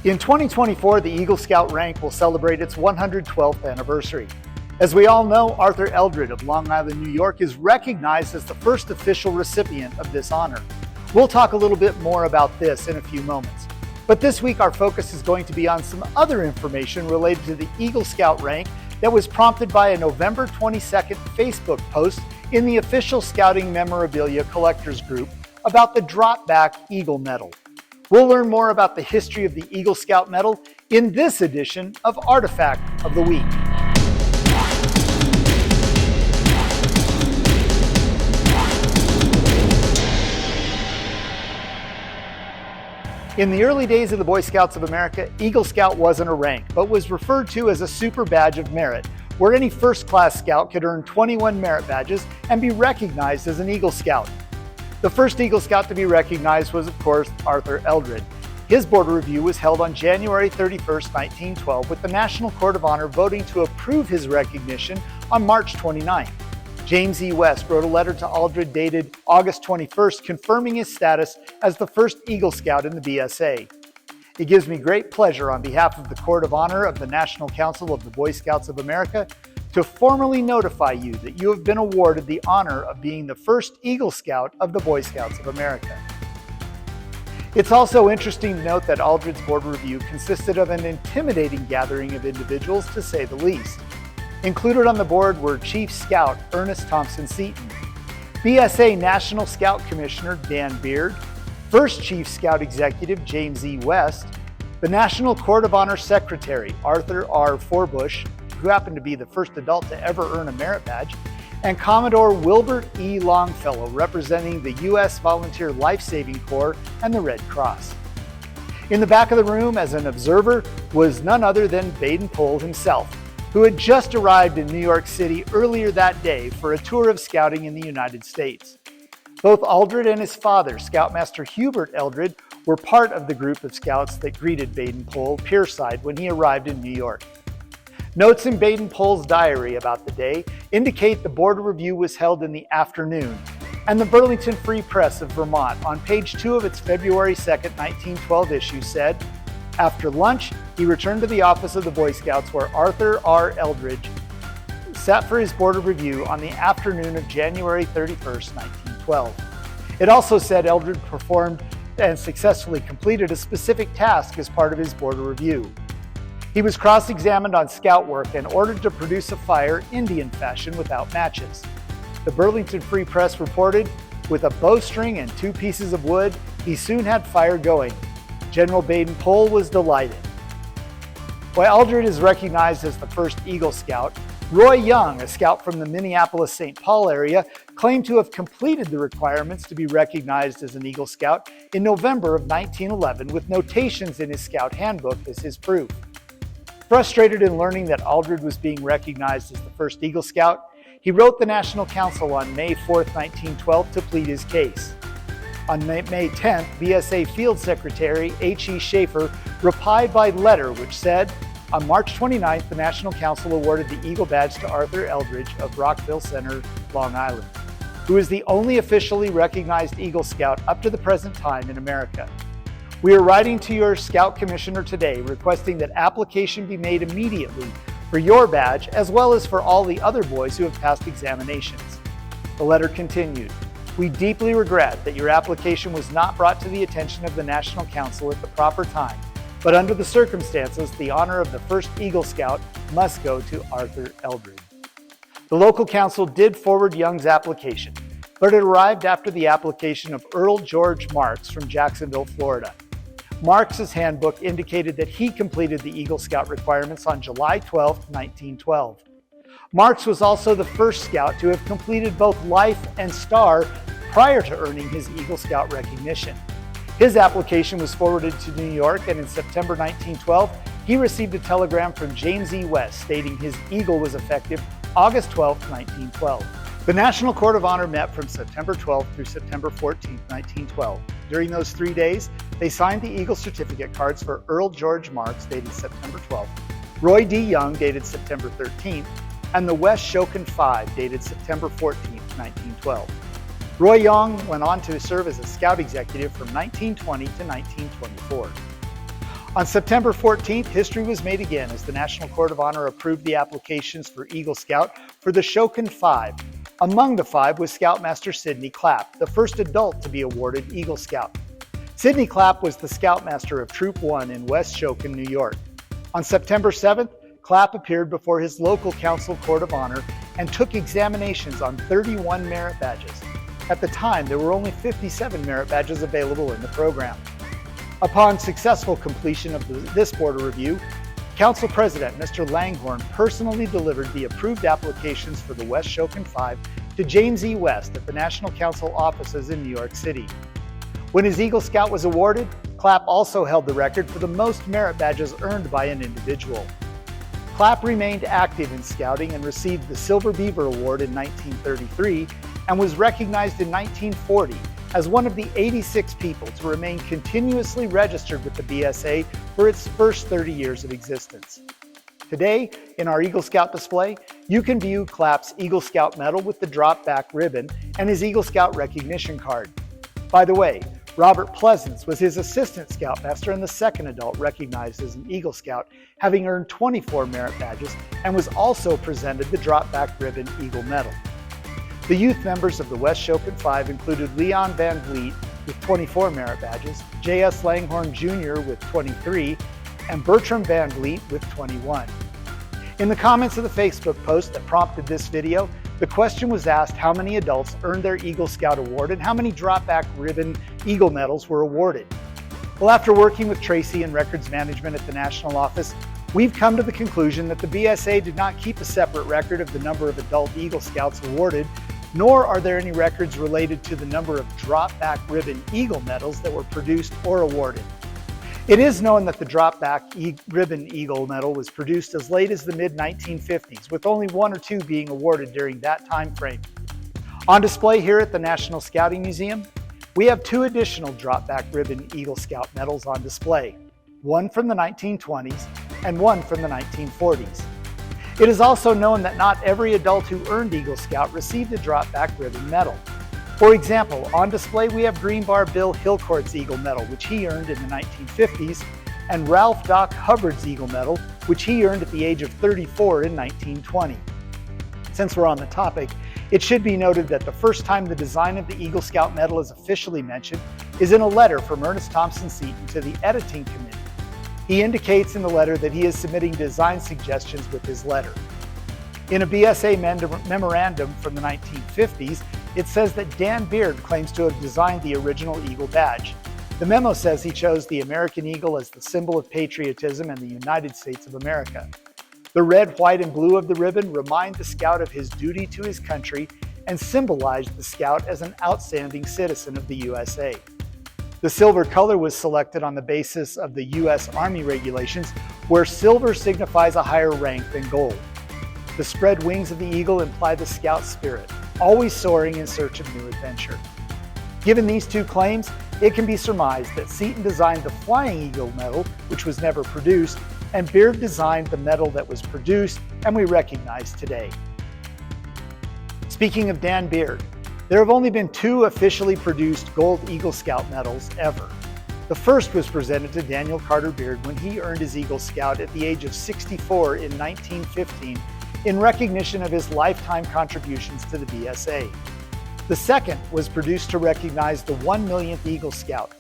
In 2024, the Eagle Scout rank will celebrate its 112th anniversary. As we all know, Arthur Eldred of Long Island, New York is recognized as the first official recipient of this honor. We'll talk a little bit more about this in a few moments. But this week our focus is going to be on some other information related to the Eagle Scout rank that was prompted by a November 22nd Facebook post in the official Scouting Memorabilia Collectors Group about the drop-back Eagle Medal. We'll learn more about the history of the Eagle Scout Medal in this edition of Artifact of the Week. In the early days of the Boy Scouts of America, Eagle Scout wasn't a rank, but was referred to as a super badge of merit, where any first-class scout could earn 21 merit badges and be recognized as an Eagle Scout. The first Eagle Scout to be recognized was, of course, Arthur Eldred. His board review was held on January 31st, 1912, with the National Court of Honor voting to approve his recognition on March 29th. James E. West wrote a letter to Eldred dated August 21st, confirming his status as the first Eagle Scout in the BSA. It gives me great pleasure on behalf of the Court of Honor of the National Council of the Boy Scouts of America to formally notify you that you have been awarded the honor of being the first Eagle Scout of the Boy Scouts of America. It's also interesting to note that Eldred's board review consisted of an intimidating gathering of individuals, to say the least. Included on the board were Chief Scout Ernest Thompson Seton, BSA National Scout Commissioner Dan Beard, First Chief Scout Executive James E. West, the National Court of Honor Secretary Arthur R. Forbush, who happened to be the first adult to ever earn a merit badge, and Commodore Wilbert E. Longfellow, representing the U.S. Volunteer Life-Saving Corps and the Red Cross. In the back of the room, as an observer, was none other than Baden-Powell himself, who had just arrived in New York City earlier that day for a tour of scouting in the United States. Both Eldred and his father, Scoutmaster Hubert Eldred, were part of the group of scouts that greeted Baden-Powell pierside when he arrived in New York. Notes in Baden-Powell's diary about the day indicate the board review was held in the afternoon, and the Burlington Free Press of Vermont, on page 2 of its February 2, 1912 issue, said, "After lunch, he returned to the office of the Boy Scouts where Arthur R. Eldred sat for his board review on the afternoon of January 31st, 1912. It also said Eldred performed and successfully completed a specific task as part of his board review. He was cross-examined on scout work and ordered to produce a fire Indian fashion without matches. The Burlington Free Press reported, with a bowstring and 2 pieces of wood, he soon had fire going. General Baden-Powell was delighted." While Eldred is recognized as the first Eagle Scout, Roy Young, a scout from the Minneapolis-St. Paul area, claimed to have completed the requirements to be recognized as an Eagle Scout in November of 1911 with notations in his scout handbook as his proof. Frustrated in learning that Eldred was being recognized as the first Eagle Scout, he wrote the National Council on May 4, 1912 to plead his case. On May 10th, BSA Field Secretary H.E. Schaefer replied by letter which said, "On March 29th, the National Council awarded the Eagle Badge to Arthur Eldred of Rockville Center, Long Island, who is the only officially recognized Eagle Scout up to the present time in America. We are writing to your Scout Commissioner today requesting that application be made immediately for your badge as well as for all the other boys who have passed examinations." The letter continued, "We deeply regret that your application was not brought to the attention of the National Council at the proper time, but under the circumstances, the honor of the first Eagle Scout must go to Arthur Eldred." The local council did forward Young's application, but it arrived after the application of Earl George Marks from Jacksonville, Florida. Marks's handbook indicated that he completed the Eagle Scout requirements on July 12, 1912. Marks was also the first scout to have completed both Life and Star prior to earning his Eagle Scout recognition. His application was forwarded to New York, and in September 1912, he received a telegram from James E. West stating his Eagle was effective August 12, 1912. The National Court of Honor met from September 12 through September 14, 1912. During those 3 days, they signed the Eagle certificate cards for Earl George Marks, dated September 12th, Roy D. Young, dated September 13th, and the West Shokin 5, dated September 14, 1912. Roy Young went on to serve as a scout executive from 1920 to 1924. On September 14th, history was made again as the National Court of Honor approved the applications for Eagle Scout for the Shokin 5. Among the 5 was Scoutmaster Sidney Clapp, the first adult to be awarded Eagle Scout. Sidney Clapp was the Scoutmaster of Troop 1 in West Shokin, New York. On September 7th, Clapp appeared before his local council court of honor and took examinations on 31 merit badges. At the time, there were only 57 merit badges available in the program. Upon successful completion of this board review, Council President Mr. Langhorne personally delivered the approved applications for the West Shokin 5 to James E. West at the National Council offices in New York City. When his Eagle Scout was awarded, Clapp also held the record for the most merit badges earned by an individual. Clapp remained active in scouting and received the Silver Beaver Award in 1933 and was recognized in 1940 as one of the 86 people to remain continuously registered with the BSA for its first 30 years of existence. Today, in our Eagle Scout display, you can view Clapp's Eagle Scout medal with the drop-back ribbon and his Eagle Scout recognition card. By the way, Robert Pleasance was his assistant scoutmaster and the second adult recognized as an Eagle Scout, having earned 24 merit badges, and was also presented the drop-back ribbon Eagle Medal. The youth members of the West Shokin 5 included Leon Van Vliet with 24 merit badges, J.S. Langhorne Jr. with 23, and Bertram Van Vliet with 21. In the comments of the Facebook post that prompted this video, the question was asked how many adults earned their Eagle Scout award and how many drop-back ribbon Eagle medals were awarded. Well, after working with Tracy and records management at the national office, we've come to the conclusion that the BSA did not keep a separate record of the number of adult Eagle Scouts awarded, nor are there any records related to the number of drop-back ribbon Eagle medals that were produced or awarded. It is known that the drop-back ribbon Eagle medal was produced as late as the mid-1950s, with only 1 or 2 being awarded during that time frame. On display here at the National Scouting Museum, we have 2 additional drop-back ribbon Eagle Scout medals on display, one from the 1920s and one from the 1940s. It is also known that not every adult who earned Eagle Scout received a drop-back ribbon medal. For example, on display we have Greenbar Bill Hilcourt's Eagle Medal, which he earned in the 1950s, and Ralph Doc Hubbard's Eagle Medal, which he earned at the age of 34 in 1920. Since we're on the topic, it should be noted that the first time the design of the Eagle Scout Medal is officially mentioned is in a letter from Ernest Thompson Seton to the editing committee. He indicates in the letter that he is submitting design suggestions with his letter. In a BSA memorandum from the 1950s, it says that Dan Beard claims to have designed the original Eagle badge. The memo says he chose the American Eagle as the symbol of patriotism in the United States of America. The red, white, and blue of the ribbon remind the Scout of his duty to his country and symbolize the Scout as an outstanding citizen of the USA. The silver color was selected on the basis of the U.S. Army regulations, where silver signifies a higher rank than gold. The spread wings of the eagle imply the Scout spirit, always soaring in search of new adventure. Given these 2 claims, it can be surmised that Seton designed the Flying Eagle medal, which was never produced, and Beard designed the medal that was produced and we recognize today. Speaking of Dan Beard, there have only been 2 officially produced gold Eagle Scout medals ever. The first was presented to Daniel Carter Beard when he earned his Eagle Scout at the age of 64 in 1915 in recognition of his lifetime contributions to the BSA. The second was produced to recognize the 1 millionth Eagle Scout.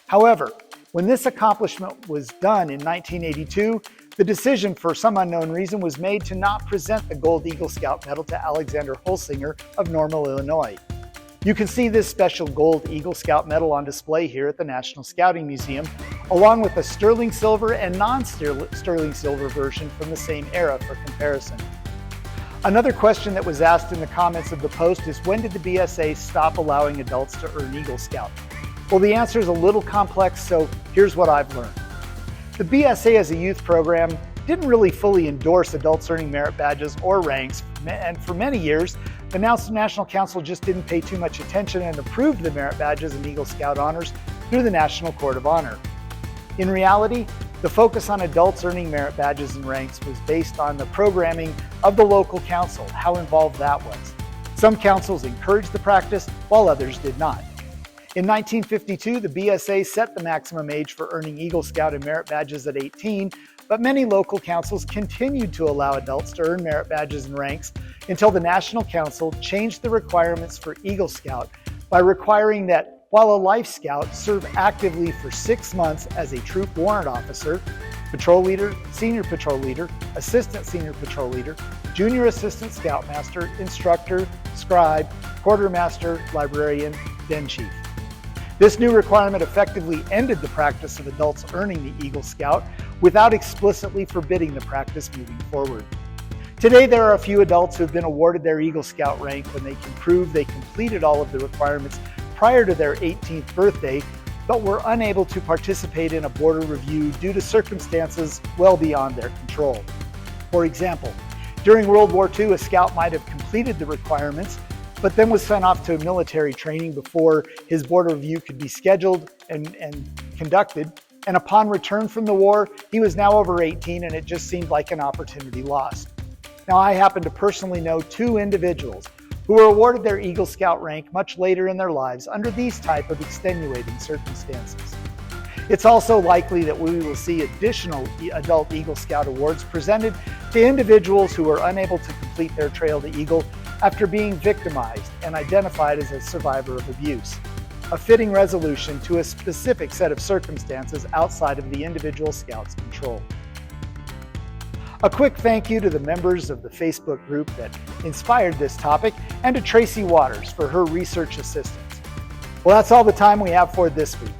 However, when this accomplishment was done in 1982, the decision for some unknown reason was made to not present the Gold Eagle Scout medal to Alexander Holsinger of Normal, Illinois. You can see this special Gold Eagle Scout medal on display here at the National Scouting Museum, along with a sterling silver and non-sterling silver version from the same era for comparison. Another question that was asked in the comments of the post is, when did the BSA stop allowing adults to earn Eagle Scout? Well, the answer is a little complex, so here's what I've learned. The BSA as a youth program didn't really fully endorse adults earning merit badges or ranks, and for many years, the National Council just didn't pay too much attention and approved the merit badges and Eagle Scout honors through the National Court of Honor. In reality, the focus on adults earning merit badges and ranks was based on the programming of the local council, how involved that was. Some councils encouraged the practice, while others did not. In 1952, the BSA set the maximum age for earning Eagle Scout and merit badges at 18, but many local councils continued to allow adults to earn merit badges and ranks until the National Council changed the requirements for Eagle Scout by requiring that while a Life Scout serve actively for 6 months as a troop warrant officer, patrol leader, senior patrol leader, assistant senior patrol leader, junior assistant scoutmaster, instructor, scribe, quartermaster, librarian, then chief. This new requirement effectively ended the practice of adults earning the Eagle Scout without explicitly forbidding the practice moving forward. Today, there are a few adults who have been awarded their Eagle Scout rank when they can prove they completed all of the requirements prior to their 18th birthday, but were unable to participate in a border review due to circumstances well beyond their control. For example, during World War II, a scout might have completed the requirements, but then was sent off to military training before his border review could be scheduled and conducted. And upon return from the war, he was now over 18 and it just seemed like an opportunity lost. Now, I happen to personally know 2 individuals who were awarded their Eagle Scout rank much later in their lives under these type of extenuating circumstances. It's also likely that we will see additional adult Eagle Scout awards presented to individuals who were unable to complete their trail to Eagle after being victimized and identified as a survivor of abuse, a fitting resolution to a specific set of circumstances outside of the individual scout's control. A quick thank you to the members of the Facebook group that inspired this topic and to Tracy Waters for her research assistance. Well, that's all the time we have for this week.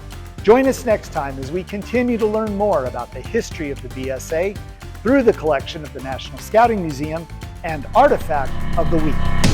Join us next time as we continue to learn more about the history of the BSA through the collection of the National Scouting Museum and Artifact of the Week.